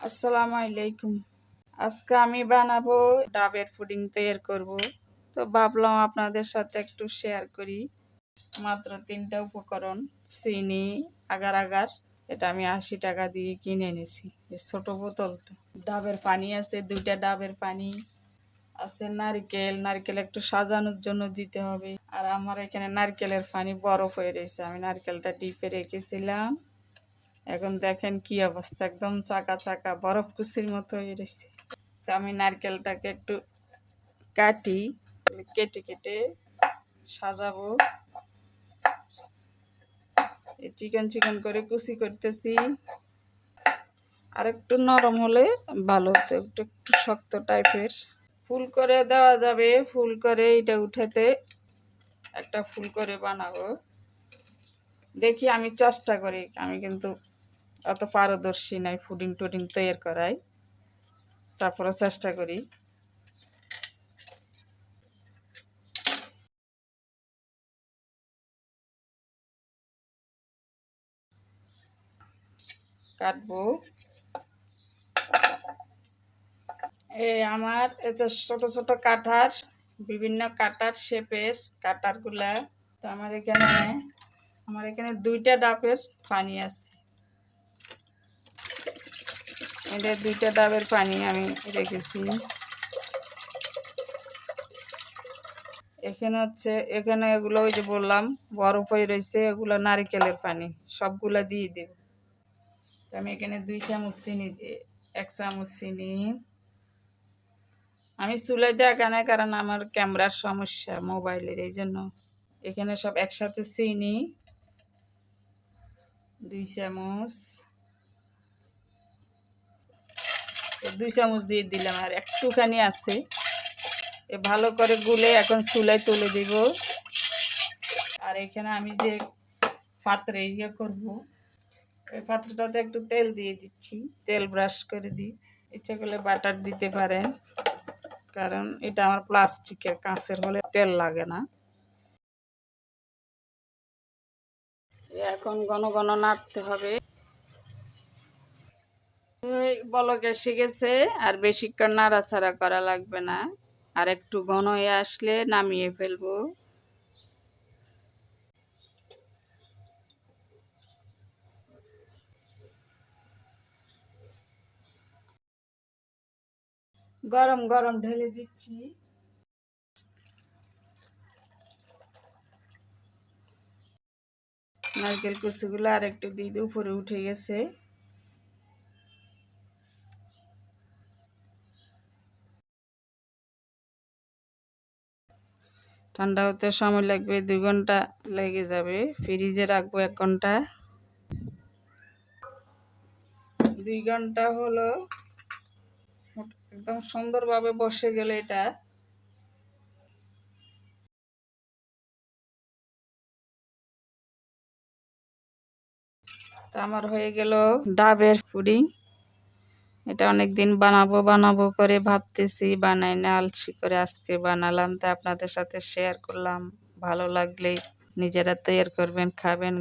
আসসালামু আলাইকুম। আজকে আমি বানাবো ডাবের পুডিং তৈরি করব। তো ভাবলাম আপনাদের সাথে একটু শেয়ার করি। মাত্র 3টা উপকরণ: চিনি, আগার আগার, এটা আমি 80 টাকা দিয়ে কিনে এনেছি, এই ছোট বোতলটা। ডাবের পানি আছে, 2টা ডাবের পানি আছে। নারকেল, নারকেল একটু সাজানোর জন্য দিতে হবে। আর আমার এখানে নারকেলের পানি বরফ হয়ে রয়েছে, আমি নারকেলটা ডিপে রেখেছিলাম। এখন দেখেন কি অবস্থা, একদম চাকা চাকা বরফ কুচির মতো হয়ে রয়েছে। তো আমি নারকেলটাকে একটু কাটি, কেটে কেটে সাজাবো। চিকন চিকন করে কুচি করতেছি। আর একটু নরম হলে ভালো হতো, একটু একটু শক্ত টাইপের। ফুল করে দেওয়া যাবে, ফুল করে এটা উঠাতে একটা ফুল করে বানাবো। দেখি, আমি চেষ্টা করি, আমি কিন্তু অত পারদর্শী নাই পুডিং টুডিং তৈরি করাই, তারপরে চেষ্টা করি। কাটবো। আমার এত ছোট ছোট কাটার, বিভিন্ন কাটার শেপের কাটারগুলা। তো আমার এখানে 2টা ডাবের পানি আছে। এটা 2টা ডাবের পানি আমি রেখেছি। এখানে এগুলো ওই যে বললাম বরফ হয়ে রয়েছে, এগুলো নারকেলের পানি, সবগুলা দিয়ে দেব। তো আমি এখানে 2 চামচ চিনি দিয়ে 1 চামচ চিনি। আমি চুলাই দেখা নাই, কারণ আমার ক্যামেরার সমস্যা মোবাইলের, এই জন্য। এখানে সব একসাথে চিনি 2 চামচ, 2 চামচ দিয়ে দিলাম, আর একটুখানি আছে। ভালো করে গুলে এখন চুলায় তুলে দিব। আর এখানে আমি যে পাত্রে করব, এই পাত্রটাতে একটু তেল দিয়ে দিচ্ছি, তেল ব্রাশ করে দিই। ইচ্ছা করলে বাটার দিতে পারেন, কারণ এটা আমার প্লাস্টিকের, কাঁচের হলে তেল লাগে না। এখন ঘন ঘন নাড়তে হবে। বলক এসে গেছে, আর বেশিক্ষণ নাড়াচাড়া করা লাগবে না। আর একটু ঘন হয়ে আসলে নামিয়ে ফেলবো। গরম গরম ঢেলে দিচ্ছি। নারকেল কুচিগুলো আর একটু দিয়ে উপরে উঠে গেছে। ঠান্ডা হতে সময় লাগবে, 2 ঘন্টা লেগে যাবে। ফ্রিজে রাখবো 1 ঘন্টা। 2 ঘন্টা হলো, একদম সুন্দরভাবে বসে গেলে এটা। তো আমার হয়ে গেল ডাবের পুডিং। এটা অনেক দিন বানাবো বানাবো করে ভাবতেছি, বানাই না, আলসি করে আজকে বানালাম। তা আপনাদের সাথে শেয়ার করলাম। ভালো লাগলে নিজেরা তৈরি করবেন, খাবেন।